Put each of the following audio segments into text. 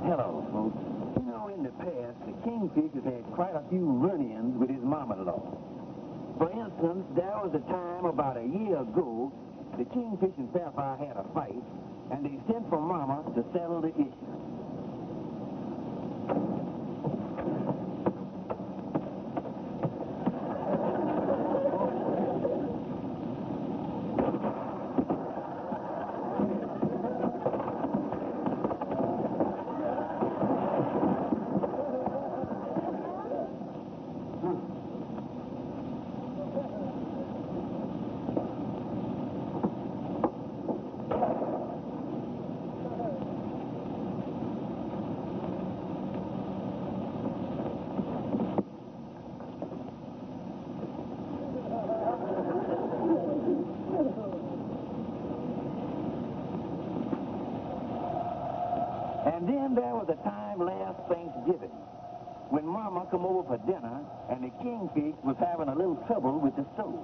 Hello, folks. You know, in the past, the kingfish has had quite a few run-ins with his mama-in-law. For instance, there was a time about a year ago, the kingfish and sapphire had a fight, and they sent for Mama to settle the issue. And then there was a time last Thanksgiving when Mama come over for dinner and the kingfish was having a little trouble with the stove.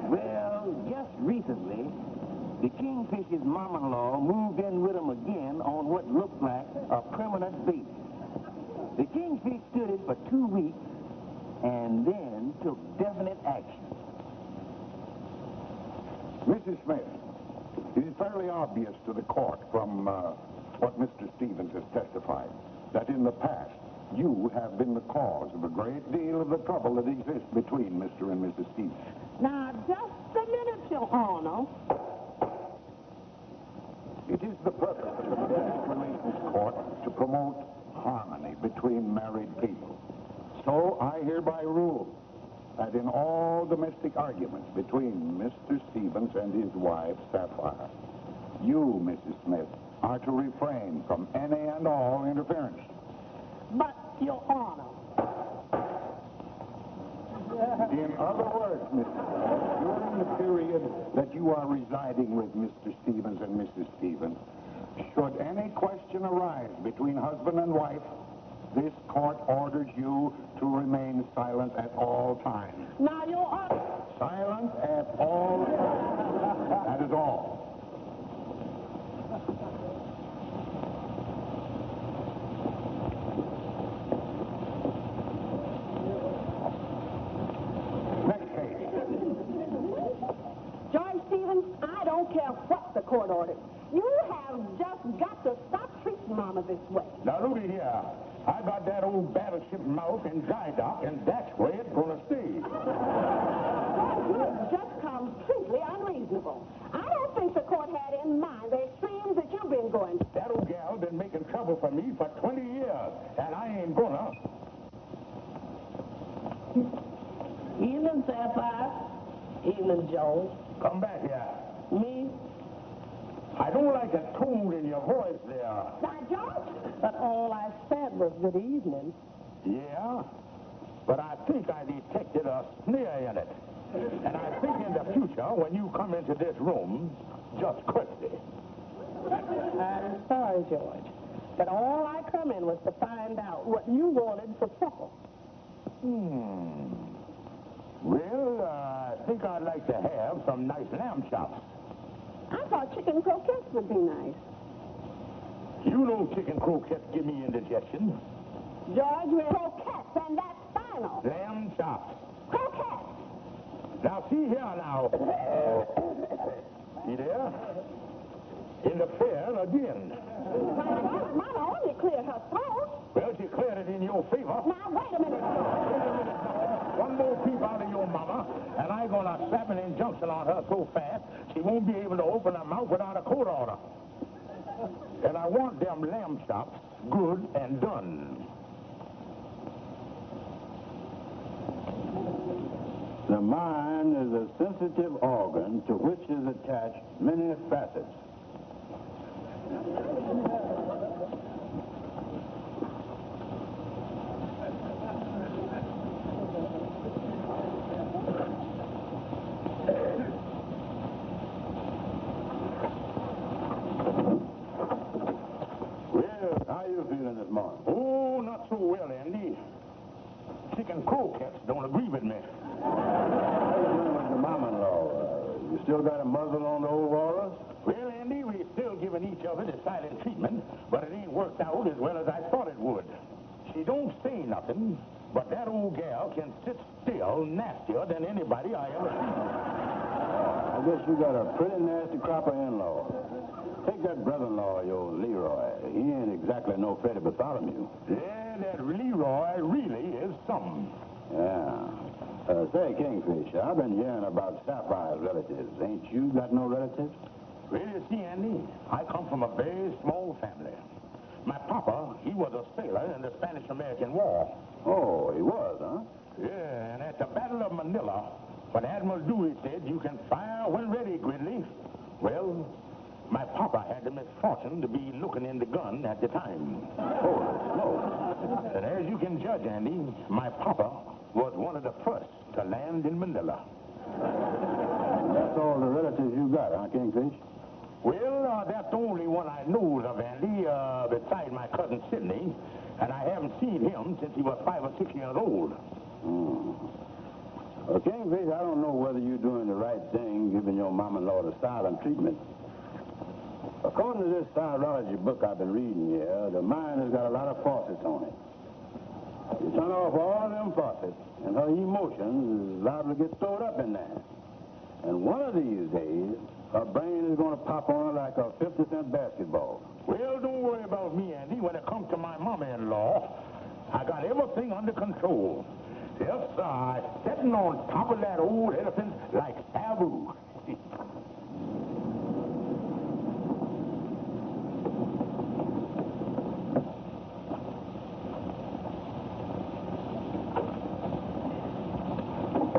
Well, just recently, the kingfish's mama-in-law moved in with him again on what looked like a permanent basis. The kingfish stood it for 2 weeks and then took definite action. Mrs. Smith, it is fairly obvious to the court from what Mr. Stevens has testified that in the past you have been the cause of a great deal of the trouble that exists between Mr. and Mrs. Stevens. Now, just a minute, Your Honor. It is the purpose of the Domestic Relations Court to promote harmony between married people. So I hereby rule that in all domestic arguments between Mr. Stevens and his wife, Sapphire, you, Mrs. Smith, are to refrain from any and all interference. But, Your Honor. In other words, Mrs. Smith, during the period that you are residing with Mr. Stevens and Mrs. Stevens, should any question arise between husband and wife, this court orders you to remain silent at all times. Now, Your Honor. Silent at all times. That is all. I don't care what the court ordered. You have just got to stop treating Mama this way. Now, Rudy here, I got that old battleship mouth in dry dock, and that's where it's going to stay. You're just completely unreasonable. I don't think the court had in mind the extremes that you've been going to. That old gal been making trouble for me for 20 years, and I ain't gonna. Evening, Sapphire. Evening, Joe. Come back here. Me? I don't like the tone in your voice there. Now, George? But all I said was good evening. Yeah? But I think I detected a sneer in it. And I think in the future, when you come into this room, just quickly. I'm sorry, George. But all I come in was to find out what you wanted for supper. Well, I think I'd like to have some nice lamb chops. I thought chicken croquettes would be nice. You know chicken croquettes give me indigestion. George, we're croquettes, and that's final. Lamb chops. Croquettes. Now, see here now. See there? Interfere again. Mama only cleared her throat. Well, she cleared it in your favor. Now, wait a minute. One more peep out of your mama, and I'm going to slap an injunction on her so fast she won't be able to open her mouth without a court order. And I want them lamb chops good and done. The mind is a sensitive organ to which is attached many facets. them croquettes don't agree with me. How you doing with your mom-in-law? You still got a muzzle on the old walrus? Well, Andy, we're still giving each other the silent treatment, but it ain't worked out as well as I thought it would. She don't say nothing, but that old gal can sit still nastier than anybody I ever seen. I guess you got a pretty nasty crop of in-laws. Take that brother-in-law of yours, Leroy. He ain't exactly no Freddie Bartholomew. Yeah, that Leroy really is something. Yeah. Say, Kingfish, I've been hearing about Sapphire's relatives. Ain't you got no relatives? Well, you see, Andy, I come from a very small family. My papa, he was a sailor in the Spanish-American War. Oh, he was, huh? Yeah, and at the Battle of Manila, when Admiral Dewey said, "You can fire when ready, Gridley," well, my papa had the misfortune to be looking in the gun at the time. Holy smoke. And as you can judge, Andy, my papa was one of the first to land in Manila. That's all the relatives you got, huh, Kingfish? Well, that's the only one I knows of, Andy, beside my cousin Sidney, and I haven't seen him since he was 5 or 6 years old. Well, Kingfish, I don't know whether you're doing the right thing giving your mom-in-law the silent treatment. According to this virology book I've been reading here, the mind has got a lot of faucets on it. You turn off all of them faucets, and her emotions is liable to get stored up in there. And one of these days, her brain is going to pop on her like a 50-cent basketball. Well, don't worry about me, Andy. When it comes to my mama-in-law, I got everything under control. Yes, sir. Sitting on top of that old elephant like Abu.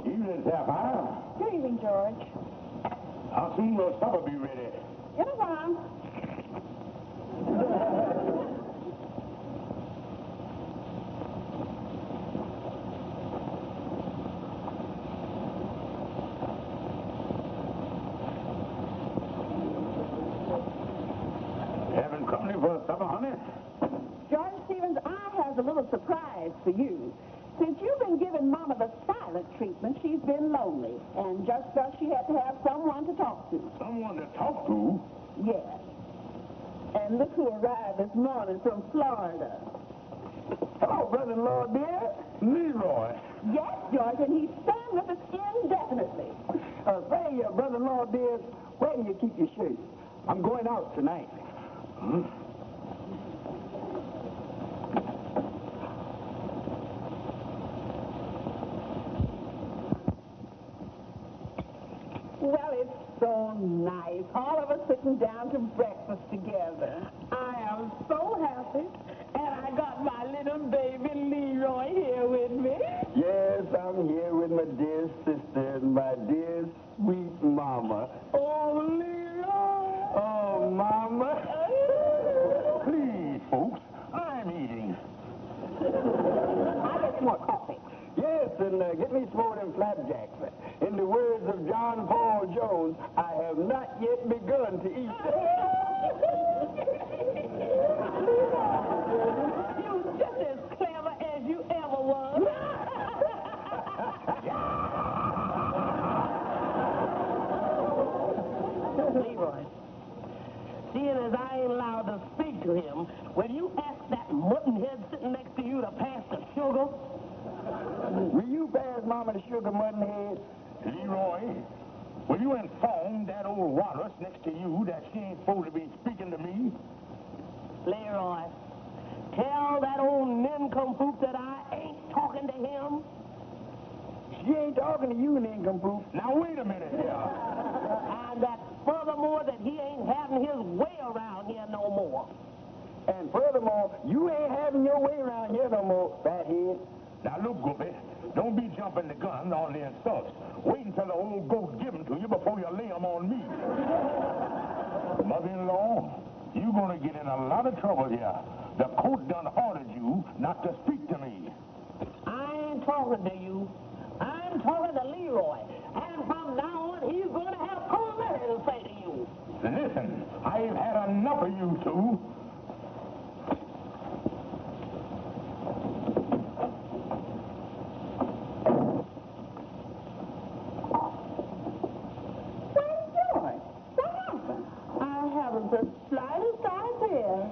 Evening, Sapphire. Good evening, George. How soon will supper be ready? In a while. Having company for supper, honey? George Stevens, I have a little surprise for you. Since you've been giving Mama the silent treatment, she's been lonely and just felt she had to have someone to talk to. Someone to talk to? Yes. And look who arrived this morning from Florida. Hello, brother-in-law, dear. Leroy. Yes, George, and he's staying with us indefinitely. Say, brother-in-law, dear, where do you keep your shirt? I'm going out tonight. Hmm? Well, it's so nice. All of us sitting down to breakfast together. I am so happy. And I got my little baby Leroy here with me. Yes, I'm here with my dear sister and my dear sweet mama. Oh, Leroy. Oh, mama. Please, folks, I'm eating. I get more coffee. Yes, and get me some of them flapjacks. In the words of John Paul Jones, I have not yet begun to eat. You're just as clever as you ever was. Leroy, seeing as I ain't allowed to speak to him, will you ask that mutton head sitting next to you to pass the sugar? Will you pass Mama the sugar, mutton head? Leroy, will you inform that old walrus next to you that she ain't supposed to be speaking to me? Leroy, tell that old nincompoop that I ain't talking to him. She ain't talking to you, nincompoop. Now, wait a minute here. And that furthermore that he ain't having his way around here no more. And furthermore, you ain't having your way around here no more, fathead. Now, look, Goofy, don't be jumping the gun on the insults. Wait until the old goat give 'em to you before you lay 'em on me. Mother-in-law, you're going to get in a lot of trouble here. The court done ordered you not to speak to me. I ain't talking to you. I'm talking to Leroy. And from now on, he's going to have plenty to say to you. Listen, I've had enough of you two. haven't the slightest idea.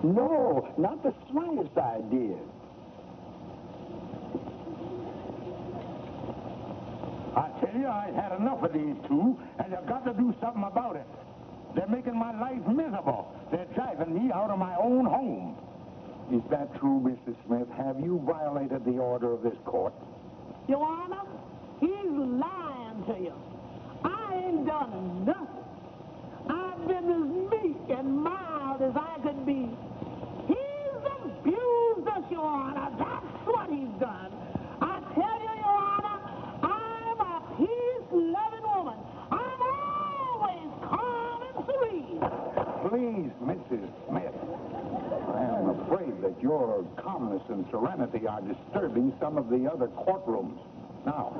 No, not the slightest idea. I tell you, I had enough of these two, and you've got to do something about it. They're making my life miserable. They're driving me out of my own home. Is that true, Mrs. Smith? Have you violated the order of this court? Your Honor, he's lying to you. I ain't done nothing. I've been as meek and mild as I could be. He's abused us, Your Honor. That's what he's done. I tell you, Your Honor, I'm a peace-loving woman. I'm always calm and serene. Please, Mrs. Smith. I am afraid that your calmness and serenity are disturbing some of the other courtrooms. Now,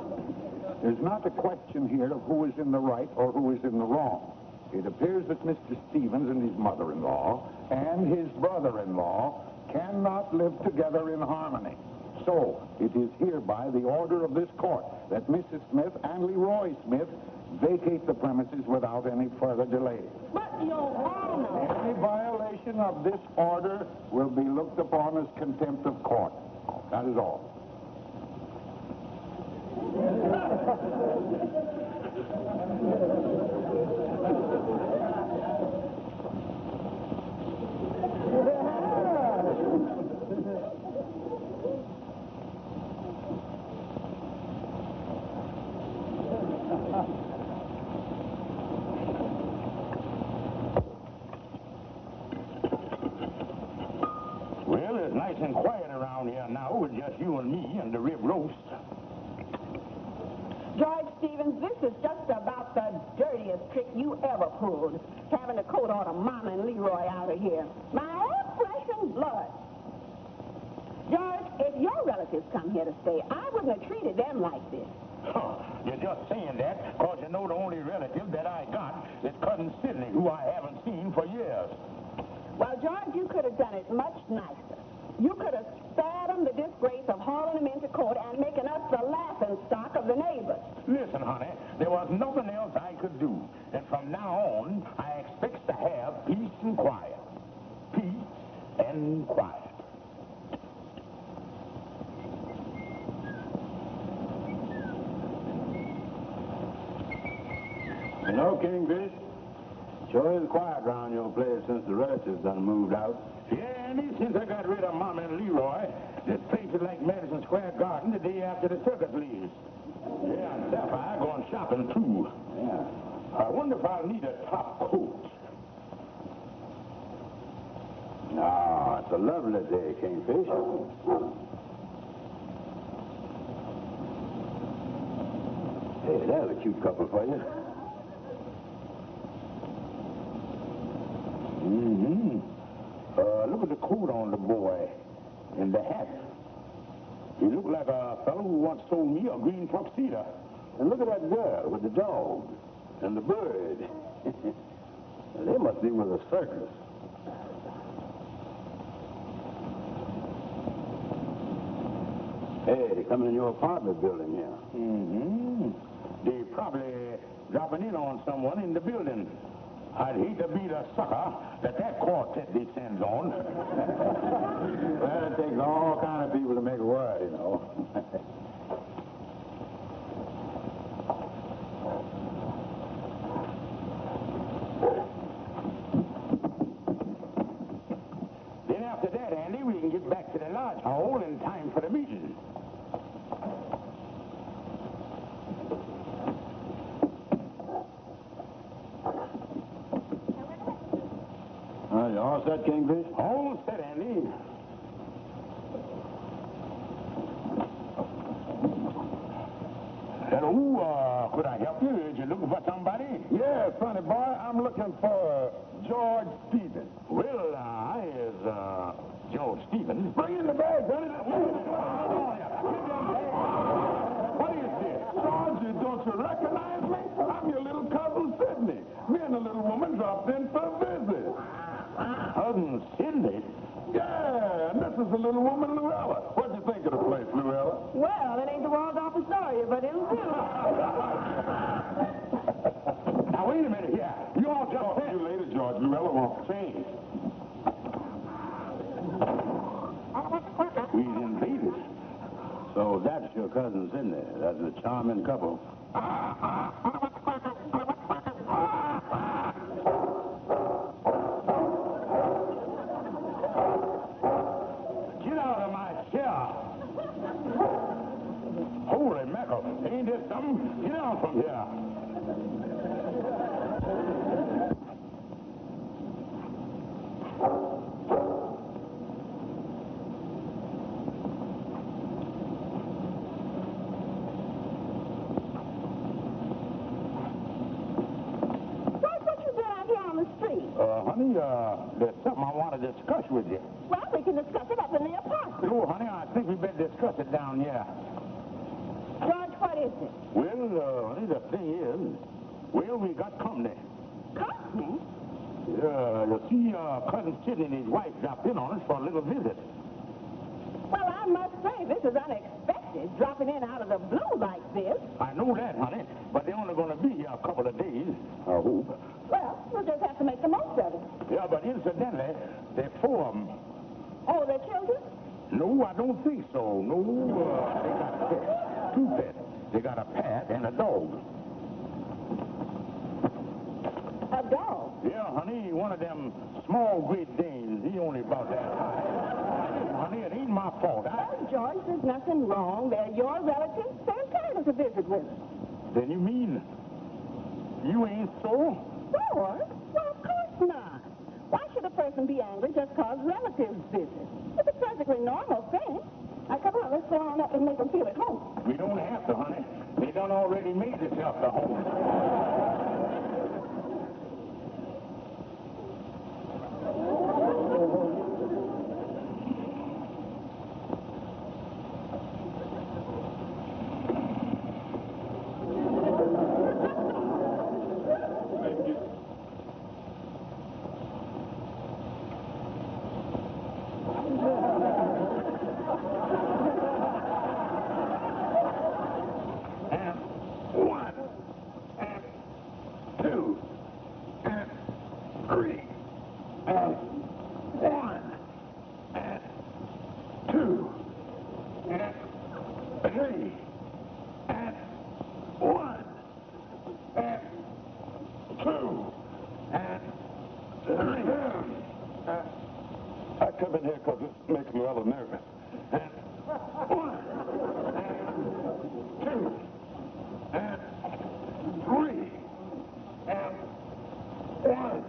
there's not a question here of who is in the right or who is in the wrong. It appears that Mr. Stevens and his mother-in-law and his brother-in-law cannot live together in harmony. So, it is hereby the order of this court that Mrs. Smith and Leroy Smith vacate the premises without any further delay. But, Your Honor... Any violation of this order will be looked upon as contempt of court. That is all. Well, it's nice and quiet around here now with just you and me and the rib roast. George Stevens, this is just about the dirtiest trick you ever pulled, having to coat order Mama and Leroy out of here. My own flesh and blood. George, if your relatives come here to stay, I wouldn't have treated them like this. Huh. You're just saying that because you know the only relative that I got is Cousin Sidney, who I haven't seen for years. Well, George, you could have done it much nicer. You could have spared them the disgrace of hauling them into court and making us the laughing stock of the neighbors. Listen, honey, there was nothing else I could do. And from now on, I expect to have peace and quiet. Peace and quiet. You know, Kingfish, sure is quiet around your place since the relatives done moved out. Yeah, Andy, since I got rid of Mama and Leroy, this place is like Madison Square Garden the day after the circus leaves. Yeah, and Sapphire going shopping, too. Yeah. I wonder if I'll need a top coat. No, it's a lovely day, Kingfish. Hey, there's a cute couple for you. Mm-hmm. Look at the coat on the boy and the hat. He looked like a fellow who once sold me a green tuxedo. And look at that girl with the dog and the bird. They must be with a circus. Hey, they're coming in your apartment building here. Mm-hmm. They probably dropping in on someone in the building. I'd hate to be the sucker that quartet descends on. Well, it takes all kind of people to make a word, you know. Then after that, Andy, we can get back to the lodge hall in time for the meeting. You all set, Kingfish? All set, Andy. Hello, could I help you? Is you looking for somebody? Yes, sonny boy, I'm looking for George Stevens. Well, I is, George Stevens. Bring in the bag, sonny. What is this? George, don't you recognize me? I'm your little cousin Sidney. Me and the little woman dropped in for a visit. Cousin Sidney? Yeah, and this is the little woman, Luella. What'd you think of the place, Luella? Well, it ain't the world's awful story, but it'll do. Now, wait a minute here. You all just You ladies George Mueller won't say. We invaded. So that's your cousins in there. That's a charming couple. Get out of my chair. Holy mackerel. Ain't this something? Get out from here. Honey, there's something I want to discuss with you. Well, we can discuss it up in the apartment. No, honey, I think we better discuss it down here. George, what is it? Well, honey, the thing is, well, we got company. Company? You see, Cousin Sidney and his wife dropped in on us for a little visit. Well, I must say, this is unexpected, dropping in out of the blue like this. I know that, honey, but they're only going to be here a couple of days, I hope. Well, we'll just have to make the most of it. Yeah, but incidentally, they're four of them. Oh, they're children? No, I don't think so. No, they got pets. Two pets. They got a cat and a dog. A dog? Yeah, honey, one of them small Great Danes. He only about that high. Honey, it ain't my fault. Well, George, there's nothing wrong. They're your relatives. They're entitled to visit with us. Then you mean you ain't so? Sure? Well, of course not. Why should a person be angry just cause relatives visit? It's a perfectly normal thing. Now, come on, let's go on up and make them feel at home. We don't have to, honey. They done already made themselves at home. I come in here because it makes me rather nervous. And one, and two, and three, and one,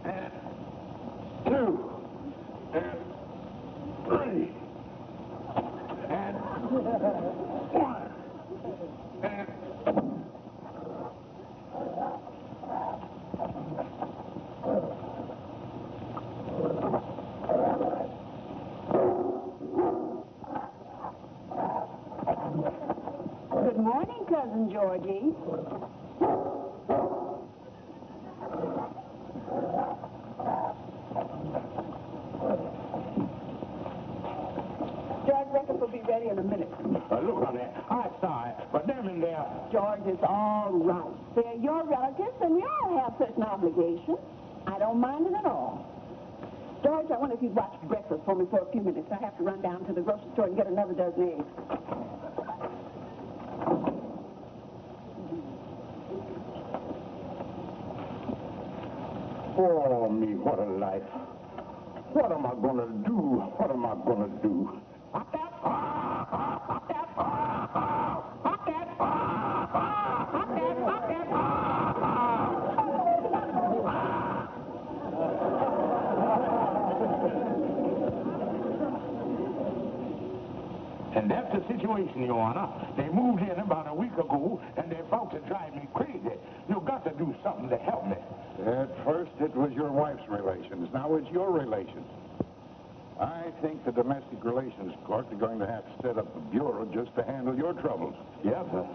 and two, and three, and one, and Good morning, Cousin Georgie. George reckons we'll be ready in a minute. Look, honey, I saw it, but them in there. George, it's all right. They're your relatives, and we all have certain obligations. I don't mind it at all. George, I wonder if you'd watch breakfast for me for a few minutes. I have to run down to the grocery store and get another dozen eggs. Oh, me, what a life. What am I going to do? What am I going to do? And that's the situation, Your Honor. They moved in about a week ago, and they're about to drive me crazy. You've got to do something to help me. At first, it was your wife's relations. Now it's your relations. I think the Domestic Relations Court is going to have to set up a bureau just to handle your troubles. Yes, sir.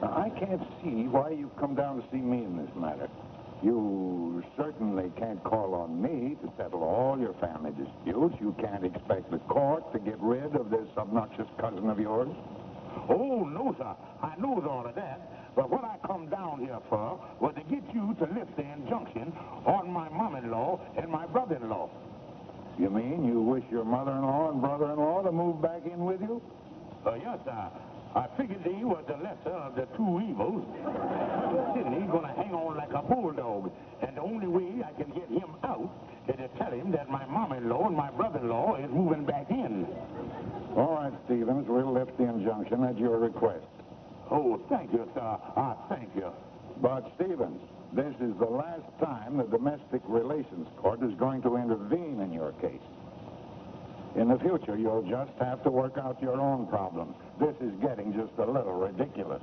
Now, I can't see why you've come down to see me in this matter. You certainly can't call on me to settle all your family disputes. You can't expect the court to get rid of this obnoxious cousin of yours. Oh, no, sir. I knows all of that. But what I come down here for was to get you to lift the injunction on my mama I figured he was the lesser of the two evils. Sidney's gonna hang on like a bulldog, and the only way I can get him out is to tell him that my mom-in-law and my brother-in-law is moving back in. All right, Stevens, we'll lift the injunction at your request. Oh, thank you, sir. Thank you. But, Stevens, this is the last time the Domestic Relations Court is going to intervene in your case. In the future, you'll just have to work out your own problems. This is getting just a little ridiculous.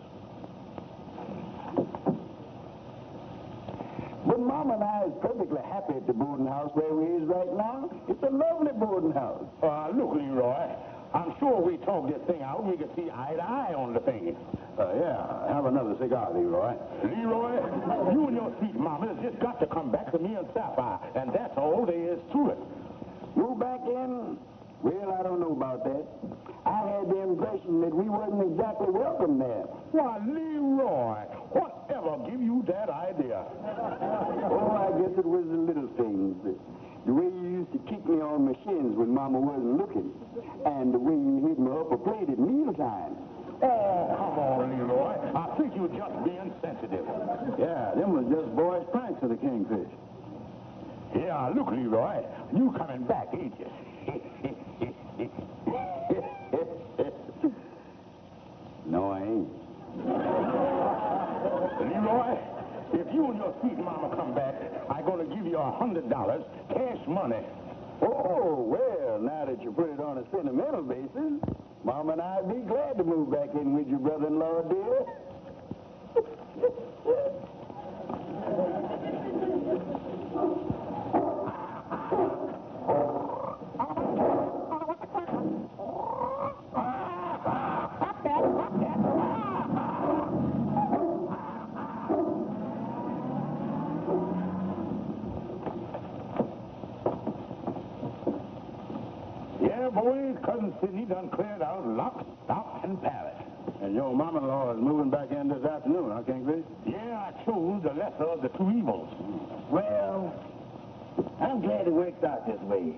But Mama and I is perfectly happy at the boarding house where we is right now. It's a lovely boarding house. Look, Leroy, I'm sure we talk this thing out. We can see eye to eye on the thing. Yeah, have another cigar, Leroy. Leroy, you and your sweet mama has just got to come back to me and Sapphire, and that's all there is to it. Move back in? Well, I don't know about that. I had the impression that we wasn't exactly welcome there. Why, Leroy, whatever give you that idea? Oh, I guess it was the little things. The way you used to kick me on my shins when Mama wasn't looking, and the way you hit my upper plate at mealtime. Oh, come on, Leroy. I think you're just being sensitive. Yeah, them was just boys' pranks of the kingfish. Yeah, look, Leroy, you coming back, ain't you? No, I ain't. Leroy, if you and your sweet mama come back, I'm going to give you $100 cash money. Oh, well, now that you put it on a sentimental basis, Mama and I'd be glad to move back in with your brother-in-law, dear. Yeah, boys, Cousin Sidney done cleared out lock, stock, and pallet. And your mama-in-law is moving back in this afternoon, huh, Kingfish? Yeah, I chose the lesser of the two evils. Well, I'm glad it worked out this way.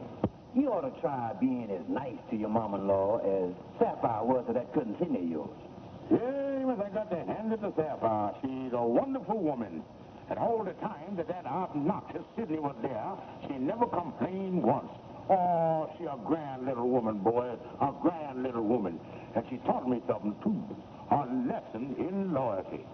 You ought to try being as nice to your mama-in-law as Sapphire was to that cousin Sidney of yours. Yeah, Amos, I got to hand it to Sapphire. She's a wonderful woman. And all the time that obnoxious Sidney was there, she never complained once. Oh, she a grand little woman, boy. A grand little woman. And she taught me something, too. A lesson in loyalty.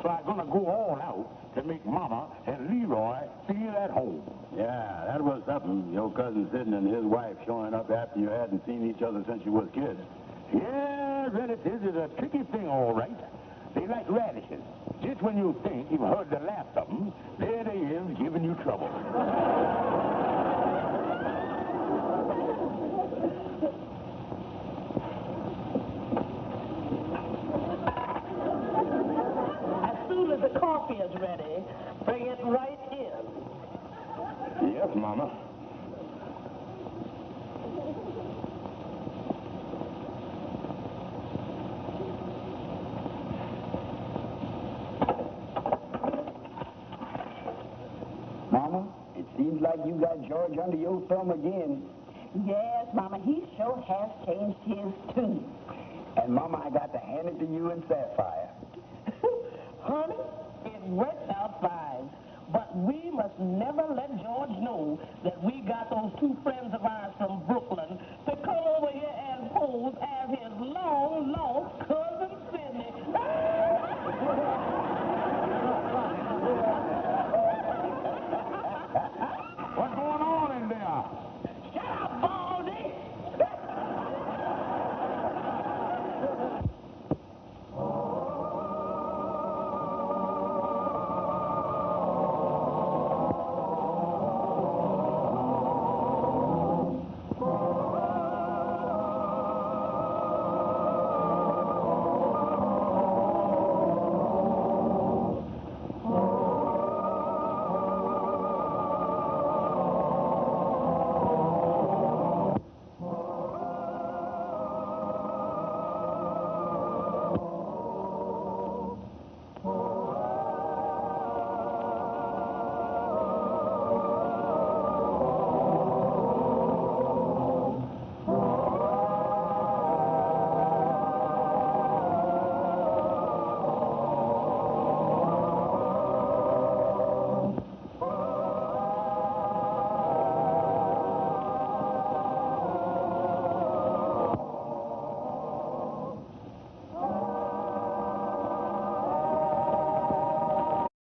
So I'm going to go all out to make Mama and Leroy feel at home. Yeah, that was something. Your cousin Sidney and his wife showing up after you hadn't seen each other since you was kids. Yeah, relatives is a tricky thing, all right. They like radishes. Just when you think you've heard the last of them, there they is giving you trouble. As soon as the coffee is ready, bring it right in. Yes, Mama. Mama, it seems like you got George under your thumb again. Yes, Mama, he sure has changed his tune. And, Mama, I got to hand it to you and Sapphire. Honey, it worked out fine. But we must never let George know that we got those two friends of ours from